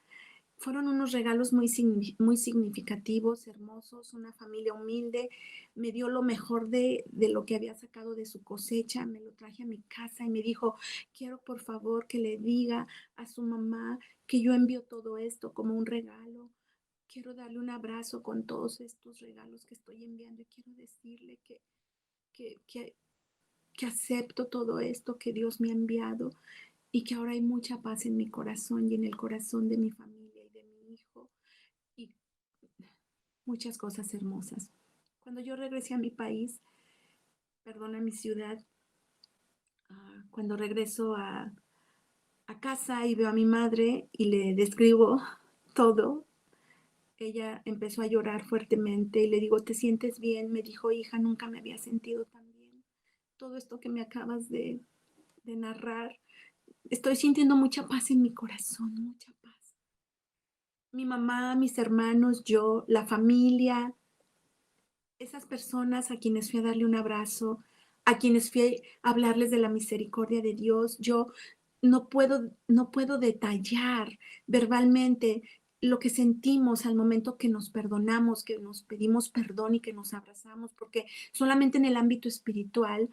Fueron unos regalos muy significativos, hermosos. Una familia humilde. Me dio lo mejor de lo que había sacado de su cosecha. Me lo traje a mi casa y me dijo, quiero por favor que le diga a su mamá que yo envío todo esto como un regalo. Quiero darle un abrazo con todos estos regalos que estoy enviando y quiero decirle que, que, que acepto todo esto que Dios me ha enviado y que ahora hay mucha paz en mi corazón y en el corazón de mi familia y de mi hijo y muchas cosas hermosas. Cuando yo regresé a mi país, perdón, a mi ciudad, cuando regreso a casa y veo a mi madre y le describo todo, ella empezó a llorar fuertemente y le digo, ¿te sientes bien? Me dijo, hija, nunca me había sentido tan bien. Todo esto que me acabas de narrar, estoy sintiendo mucha paz en mi corazón, mucha paz. Mi mamá, mis hermanos, yo, la familia, esas personas a quienes fui a darle un abrazo, a quienes fui a hablarles de la misericordia de Dios, yo no puedo detallar verbalmente lo que sentimos al momento que nos perdonamos, que nos pedimos perdón y que nos abrazamos, porque solamente en el ámbito espiritual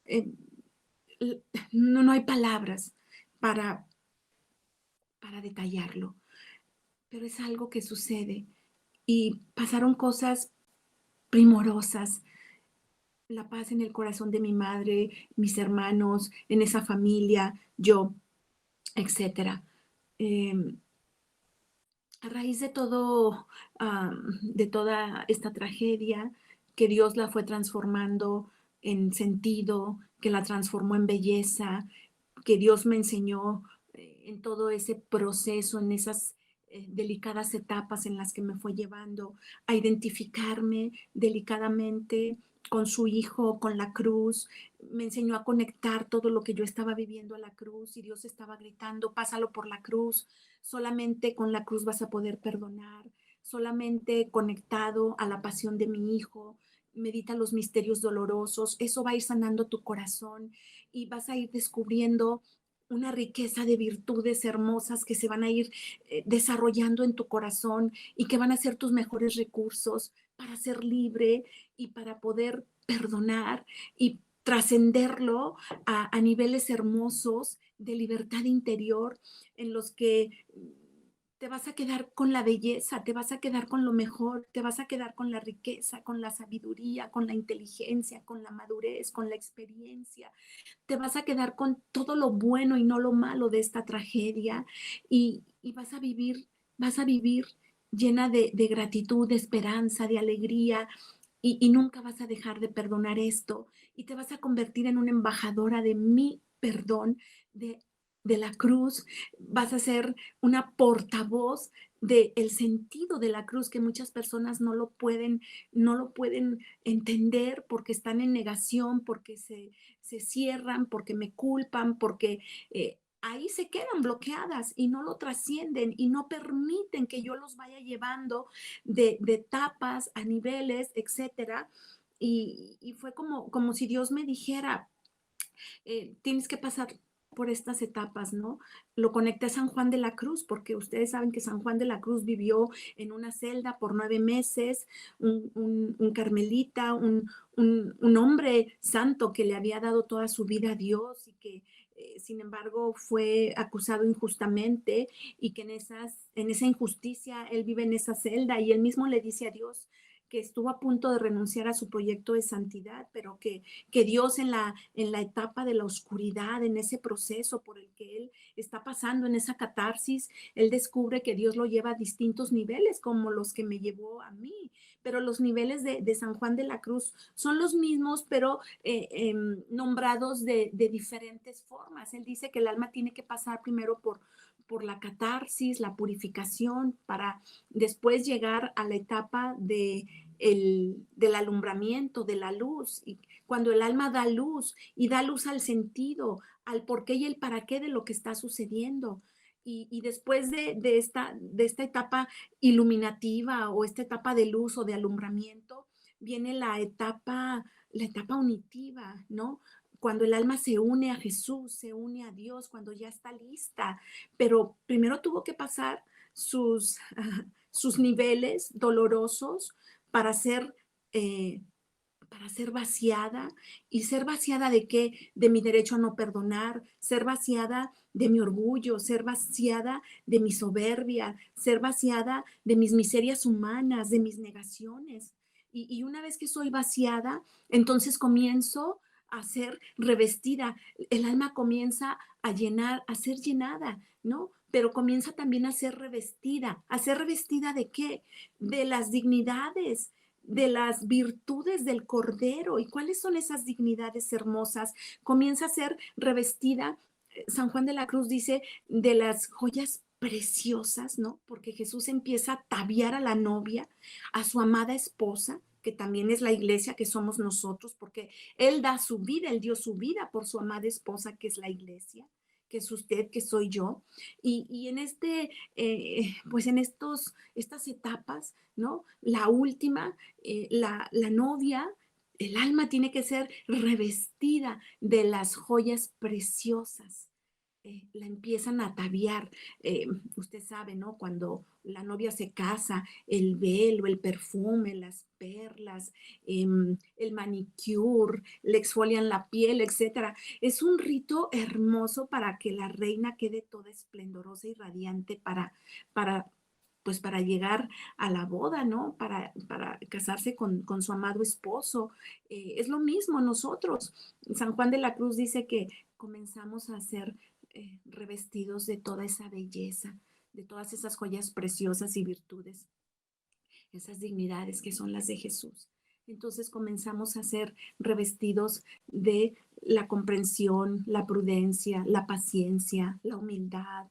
eh, no hay palabras para, para detallarlo, pero es algo que sucede y pasaron cosas primorosas, la paz en el corazón de mi madre, mis hermanos, en esa familia, yo, etcétera. Eh, a raíz de todo, de toda esta tragedia, que Dios la fue transformando en sentido, que la transformó en belleza, que Dios me enseñó en todo ese proceso, en esas delicadas etapas en las que me fue llevando a identificarme delicadamente con su hijo, con la cruz. Me enseñó a conectar todo lo que yo estaba viviendo a la cruz y Dios estaba gritando, pásalo por la cruz, solamente con la cruz vas a poder perdonar, solamente conectado a la pasión de mi hijo, medita los misterios dolorosos, eso va a ir sanando tu corazón y vas a ir descubriendo una riqueza de virtudes hermosas que se van a ir desarrollando en tu corazón y que van a ser tus mejores recursos para ser libre y para poder perdonar y trascenderlo a niveles hermosos de libertad interior en los que te vas a quedar con la belleza, te vas a quedar con lo mejor, te vas a quedar con la riqueza, con la sabiduría, con la inteligencia, con la madurez, con la experiencia. Te vas a quedar con todo lo bueno y no lo malo de esta tragedia y vas a vivir llena de gratitud, de esperanza, de alegría y nunca vas a dejar de perdonar esto y te vas a convertir en una embajadora de mi perdón, de la cruz, vas a ser una portavoz del sentido de la cruz que muchas personas no lo pueden entender porque están en negación, porque se cierran, porque me culpan, porque ahí se quedan bloqueadas y no lo trascienden y no permiten que yo los vaya llevando de etapas a niveles, etcétera. Y fue como si Dios me dijera, tienes que pasar por estas etapas, ¿no? Lo conecté a San Juan de la Cruz, porque ustedes saben que San Juan de la Cruz vivió en una celda por 9 meses, un carmelita, un hombre santo que le había dado toda su vida a Dios y que sin embargo, fue acusado injustamente y que en esa injusticia él vive en esa celda y él mismo le dice a Dios que estuvo a punto de renunciar a su proyecto de santidad, pero que Dios en la etapa de la oscuridad, en ese proceso por el que él está pasando, en esa catarsis, él descubre que Dios lo lleva a distintos niveles, como los que me llevó a mí, pero los niveles de San Juan de la Cruz son los mismos, pero nombrados de diferentes formas. Él dice que el alma tiene que pasar primero por la catarsis, la purificación, para después llegar a la etapa del alumbramiento, de la luz. Y cuando el alma da luz y da luz al sentido, al por qué y el para qué de lo que está sucediendo. Y después de esta etapa iluminativa o esta etapa de luz o de alumbramiento, viene la etapa unitiva, ¿no? Cuando el alma se une a Jesús, se une a Dios, cuando ya está lista, pero primero tuvo que pasar sus niveles dolorosos para ser, eh, para ser vaciada. ¿Y ser vaciada de qué? De mi derecho a no perdonar, ser vaciada de mi orgullo, ser vaciada de mi soberbia, ser vaciada de mis miserias humanas, de mis negaciones. Y una vez que soy vaciada, entonces comienzo a ser revestida. El alma comienza a llenar, a ser llenada, ¿no? Pero comienza también a ser revestida. ¿A ser revestida de qué? De las dignidades, de las virtudes del Cordero. ¿Y cuáles son esas dignidades hermosas? Comienza a ser revestida. San Juan de la Cruz dice de las joyas preciosas, ¿no? Porque Jesús empieza a ataviar a la novia, a su amada esposa, que también es la iglesia, que somos nosotros, porque Él da su vida, Él dio su vida por su amada esposa, que es la iglesia, que es usted, que soy yo. Y en pues en estas etapas, ¿no? La última, la novia, el alma tiene que ser revestida de las joyas preciosas. La empiezan a ataviar. Usted sabe, ¿no? Cuando la novia se casa, el velo, el perfume, las perlas, el manicure, le exfolian la piel, etcétera. Es un rito hermoso para que la reina quede toda esplendorosa y radiante para pues para llegar a la boda, ¿no? Para casarse con su amado esposo. Es lo mismo nosotros. San Juan de la Cruz dice que comenzamos a ser revestidos de toda esa belleza, de todas esas joyas preciosas y virtudes, esas dignidades que son las de Jesús. Entonces comenzamos a ser revestidos de la comprensión, la prudencia, la paciencia, la humildad,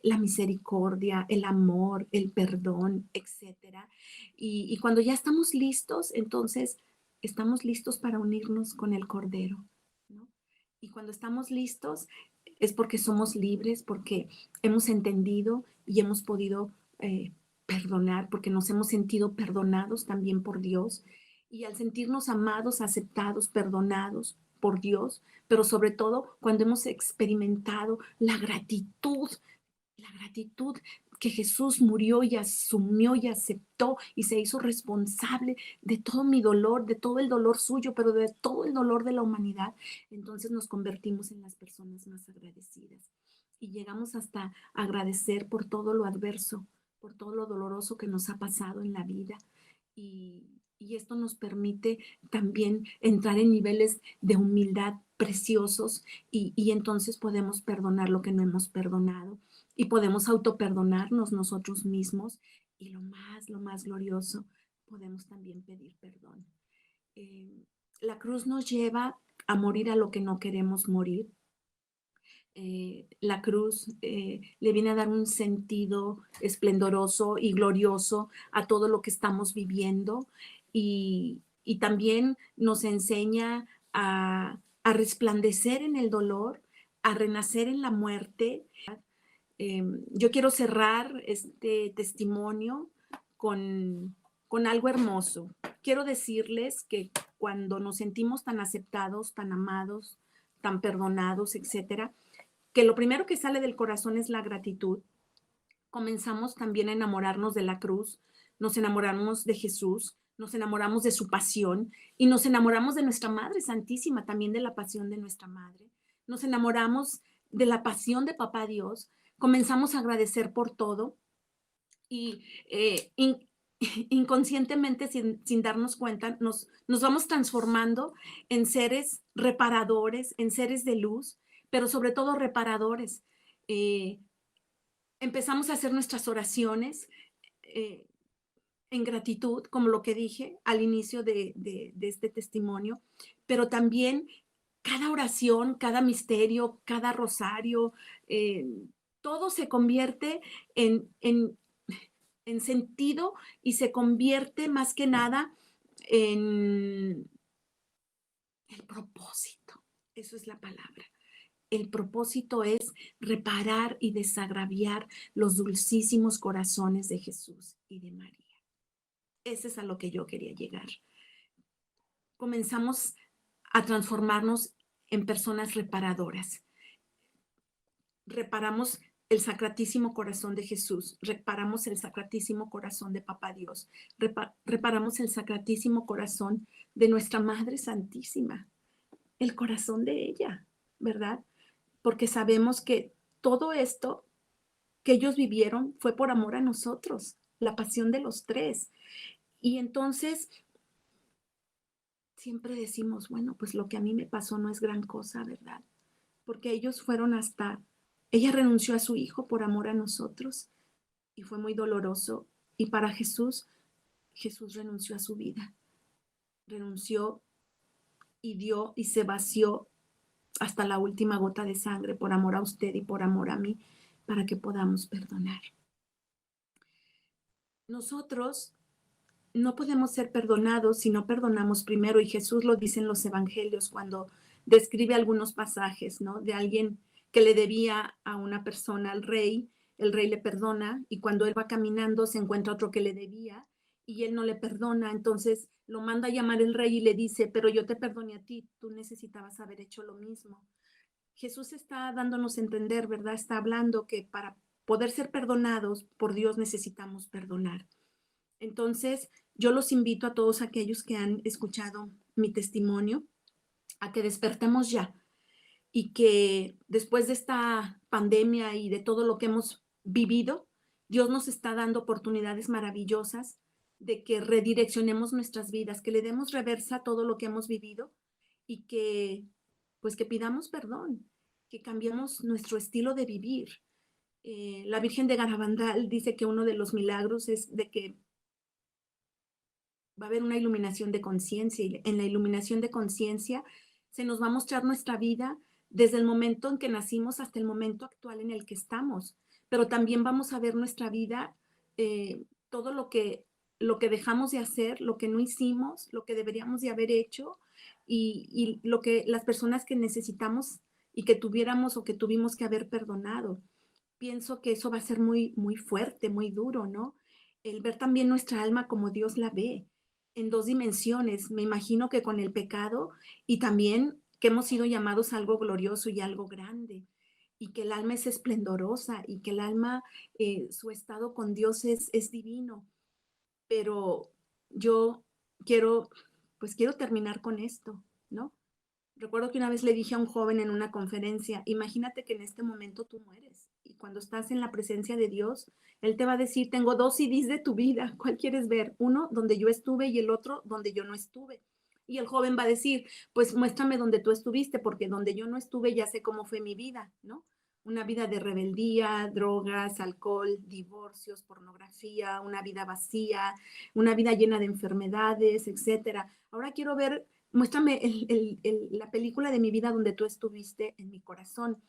la misericordia, el amor, el perdón, etcétera. Y cuando ya estamos listos, entonces estamos listos para unirnos con el Cordero, ¿no? Y cuando estamos listos es porque somos libres, porque hemos entendido y hemos podido perdonar, porque nos hemos sentido perdonados también por Dios. Y al sentirnos amados, aceptados, perdonados por Dios, pero sobre todo cuando hemos experimentado la gratitud que Jesús murió y asumió y aceptó y se hizo responsable de todo mi dolor, de todo el dolor suyo, pero de todo el dolor de la humanidad, entonces nos convertimos en las personas más agradecidas y llegamos hasta agradecer por todo lo adverso, por todo lo doloroso que nos ha pasado en la vida y esto nos permite también entrar en niveles de humildad preciosos y entonces podemos perdonar lo que no hemos perdonado y podemos autoperdonarnos nosotros mismos y lo más glorioso, podemos también pedir perdón. La cruz nos lleva a morir a lo que no queremos morir. La cruz le viene a dar un sentido esplendoroso y glorioso a todo lo que estamos viviendo y también nos enseña a resplandecer en el dolor, a renacer en la muerte. Yo quiero cerrar este testimonio con algo hermoso. Quiero decirles que cuando nos sentimos tan aceptados, tan amados, tan perdonados, etcétera, que lo primero que sale del corazón es la gratitud. Comenzamos también a enamorarnos de la cruz, nos enamoramos de Jesús, nos enamoramos de su pasión y nos enamoramos de nuestra Madre Santísima, también de la pasión de nuestra Madre. Nos enamoramos de la pasión de Papá Dios, comenzamos a agradecer por todo y inconscientemente, sin darnos cuenta, nos vamos transformando en seres reparadores, en seres de luz, pero sobre todo reparadores. Eh, Empezamos a hacer nuestras oraciones eh, en gratitud, como lo que dije al inicio de este testimonio, pero también cada oración, cada misterio, cada rosario, eh, todo se convierte en sentido y se convierte más que nada en el propósito. Eso es la palabra. El propósito es reparar y desagraviar los dulcísimos corazones de Jesús y de María. Ese es a lo que yo quería llegar. Comenzamos a transformarnos en personas reparadoras. Reparamos el Sacratísimo Corazón de Jesús, reparamos el Sacratísimo Corazón de Papá Dios, reparamos el Sacratísimo Corazón de nuestra Madre Santísima, el corazón de ella, ¿verdad? Porque sabemos que todo esto que ellos vivieron fue por amor a nosotros, la pasión de los tres. Y entonces siempre decimos, bueno, pues lo que a mí me pasó no es gran cosa, ¿verdad? Porque ellos fueron ella renunció a su hijo por amor a nosotros y fue muy doloroso. Y para Jesús, Jesús renunció a su vida, renunció y dio y se vació hasta la última gota de sangre por amor a usted y por amor a mí, para que podamos perdonar. Nosotros no podemos ser perdonados si no perdonamos primero, y Jesús lo dice en los evangelios cuando describe algunos pasajes, ¿no? De alguien que le debía a una persona al rey, el rey le perdona y cuando él va caminando se encuentra otro que le debía y él no le perdona, entonces lo manda a llamar el rey y le dice, pero yo te perdoné a ti, tú necesitabas haber hecho lo mismo. Jesús está dándonos a entender, ¿verdad? Está hablando que para poder ser perdonados por Dios necesitamos perdonar. Entonces, yo los invito a todos aquellos que han escuchado mi testimonio a que despertemos ya y que después de esta pandemia y de todo lo que hemos vivido, Dios nos está dando oportunidades maravillosas de que redireccionemos nuestras vidas, que le demos reversa a todo lo que hemos vivido y que pues que pidamos perdón, que cambiemos nuestro estilo de vivir. La Virgen de Garabandal dice que uno de los milagros es de que va a haber una iluminación de conciencia y en la iluminación de conciencia se nos va a mostrar nuestra vida desde el momento en que nacimos hasta el momento actual en el que estamos, pero también vamos a ver nuestra vida, todo lo que dejamos de hacer, lo que no hicimos, lo que deberíamos de haber hecho y lo que las personas que necesitamos y que tuviéramos o que tuvimos que haber perdonado. Pienso que eso va a ser muy, muy fuerte, muy duro, ¿no? El ver también nuestra alma como Dios la ve, en dos dimensiones. Me imagino que con el pecado y también que hemos sido llamados a algo glorioso y algo grande, y que el alma es esplendorosa y que el alma, su estado con Dios es divino. Pero yo quiero, pues quiero terminar con esto, ¿no? Recuerdo que una vez le dije a un joven en una conferencia, imagínate que en este momento tú mueres y cuando estás en la presencia de Dios, Él te va a decir, tengo dos CDs de tu vida, ¿cuál quieres ver? Uno donde yo estuve y el otro donde yo no estuve. Y el joven va a decir, pues muéstrame donde tú estuviste, porque donde yo no estuve ya sé cómo fue mi vida, ¿no? Una vida de rebeldía, drogas, alcohol, divorcios, pornografía, una vida vacía, una vida llena de enfermedades, etcétera. Ahora quiero ver, muéstrame la película de mi vida donde tú estuviste en mi corazón.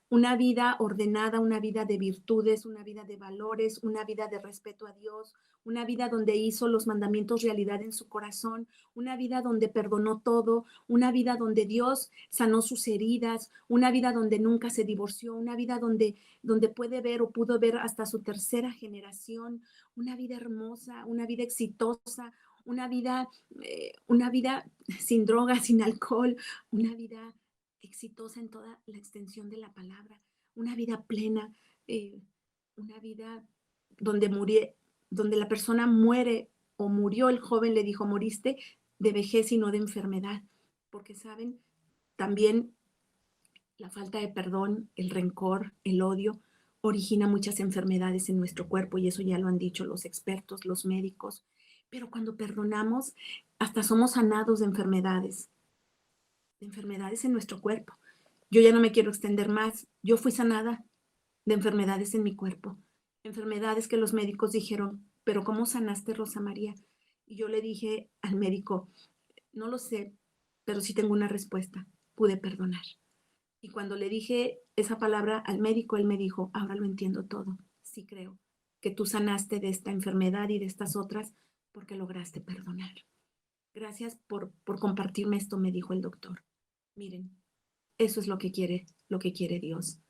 Una vida ordenada, una vida de virtudes, una vida de valores, una vida de respeto a Dios, una vida donde hizo los mandamientos realidad en su corazón, una vida donde perdonó todo, una vida donde Dios sanó sus heridas, una vida donde nunca se divorció, una vida donde puede ver o pudo ver hasta su tercera generación, una vida hermosa, una vida exitosa, una vida sin drogas, sin alcohol, una vida exitosa en toda la extensión de la palabra, una vida plena, eh, una vida donde donde la persona muere o murió, el joven le dijo, moriste de vejez y no de enfermedad, porque saben, también La falta de perdón, el rencor, el odio, origina muchas enfermedades en nuestro cuerpo y eso ya lo han dicho los expertos, los médicos. Pero cuando perdonamos, hasta somos sanados de enfermedades en nuestro cuerpo. Yo ya no me quiero extender más. Yo fui sanada de enfermedades en mi cuerpo, enfermedades que los médicos dijeron, pero ¿cómo sanaste, Rosa María? Y yo le dije al médico, no lo sé, pero sí tengo una respuesta, pude perdonar. Y cuando le dije esa palabra al médico, él me dijo, ahora lo entiendo todo, sí creo que tú sanaste de esta enfermedad y de estas otras porque lograste perdonar. Gracias por compartirme esto, me dijo el doctor. Miren, eso es lo que quiere Dios.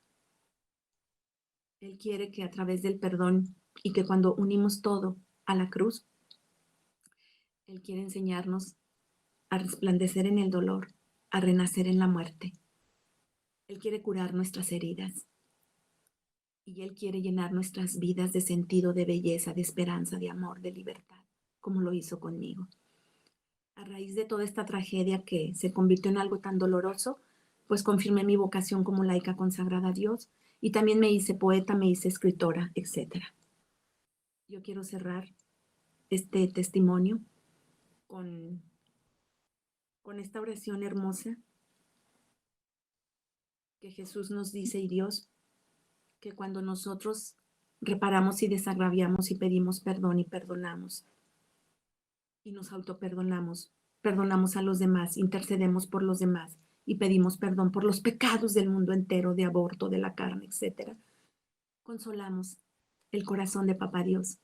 Él quiere que a través del perdón y que cuando unimos todo a la cruz, Él quiere enseñarnos a resplandecer en el dolor, a renacer en la muerte. Él quiere curar nuestras heridas y Él quiere llenar nuestras vidas de sentido, de belleza, de esperanza, de amor, de libertad, como lo hizo conmigo. A raíz de toda esta tragedia que se convirtió en algo tan doloroso, pues confirmé mi vocación como laica consagrada a Dios y también me hice poeta, me hice escritora, etc. Yo quiero cerrar este testimonio con, con esta oración hermosa que Jesús nos dice y Dios, que cuando nosotros reparamos y desagraviamos y pedimos perdón y perdonamos y nos autoperdonamos, perdonamos a los demás, intercedemos por los demás y pedimos perdón por los pecados del mundo entero, de aborto, de la carne, etc. Consolamos el corazón de Papá Dios,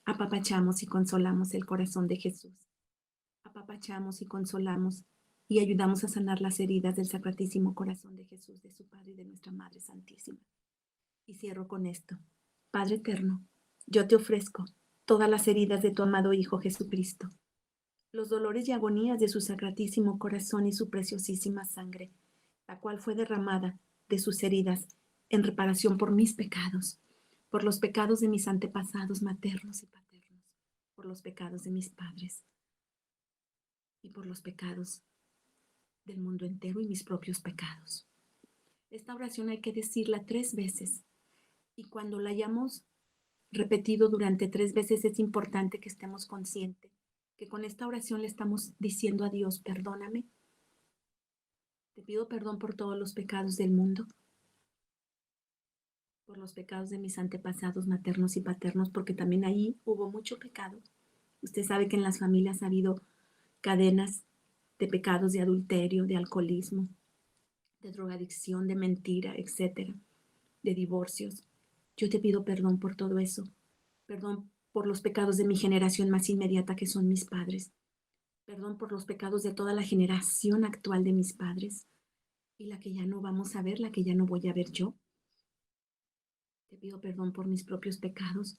apapachamos y consolamos el corazón de Jesús. Apapachamos y consolamos y ayudamos a sanar las heridas del Sacratísimo Corazón de Jesús, de su Padre y de nuestra Madre Santísima. Y cierro con esto. Padre eterno, yo te ofrezco todas las heridas de tu amado Hijo Jesucristo, los dolores y agonías de su Sacratísimo Corazón y su preciosísima sangre, la cual fue derramada de sus heridas en reparación por mis pecados, por los pecados de mis antepasados maternos y paternos, por los pecados de mis padres y por los pecados del mundo entero y mis propios pecados. Esta oración hay que decirla 3 veces y cuando la hayamos repetido durante 3 veces es importante que estemos conscientes que con esta oración le estamos diciendo a Dios, perdóname, te pido perdón por todos los pecados del mundo, por los pecados de mis antepasados maternos y paternos, porque también ahí hubo mucho pecado. Usted sabe que en las familias ha habido cadenas de pecados de adulterio, de alcoholismo, de drogadicción, de mentira, etcétera, de divorcios. Yo te pido perdón por todo eso. Perdón por los pecados de mi generación más inmediata, que son mis padres. Perdón por los pecados de toda la generación actual de mis padres y la que ya no vamos a ver, la que ya no voy a ver yo. Te pido perdón por mis propios pecados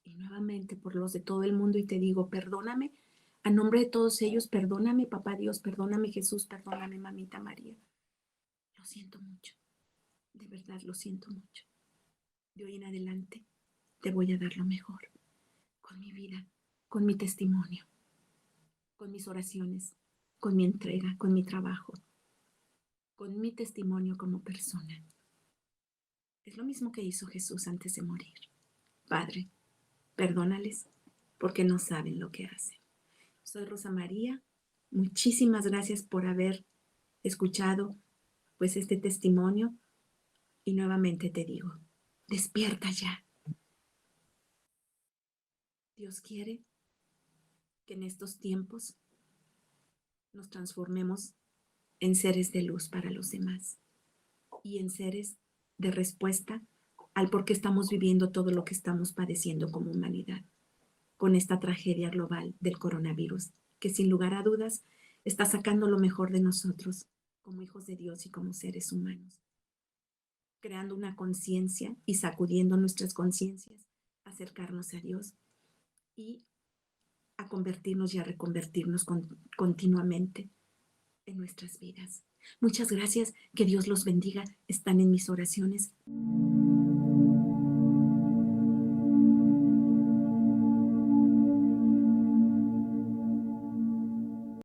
y nuevamente por los de todo el mundo y te digo, perdóname. A nombre de todos ellos, perdóname, Papá Dios, perdóname, Jesús, perdóname, Mamita María. Lo siento mucho, de verdad lo siento mucho. De hoy en adelante te voy a dar lo mejor, con mi vida, con mi testimonio, con mis oraciones, con mi entrega, con mi trabajo, con mi testimonio como persona. Es lo mismo que hizo Jesús antes de morir. Padre, perdónales porque no saben lo que hacen. Soy Rosa María. Muchísimas gracias por haber escuchado pues este testimonio y nuevamente te digo, despierta ya. Dios quiere que en estos tiempos nos transformemos en seres de luz para los demás y en seres de respuesta al por qué estamos viviendo todo lo que estamos padeciendo como humanidad con esta tragedia global del coronavirus, que sin lugar a dudas está sacando lo mejor de nosotros como hijos de Dios y como seres humanos, creando una conciencia y sacudiendo nuestras conciencias, acercarnos a Dios y a convertirnos y a reconvertirnos continuamente en nuestras vidas. Muchas gracias, que Dios los bendiga, están en mis oraciones.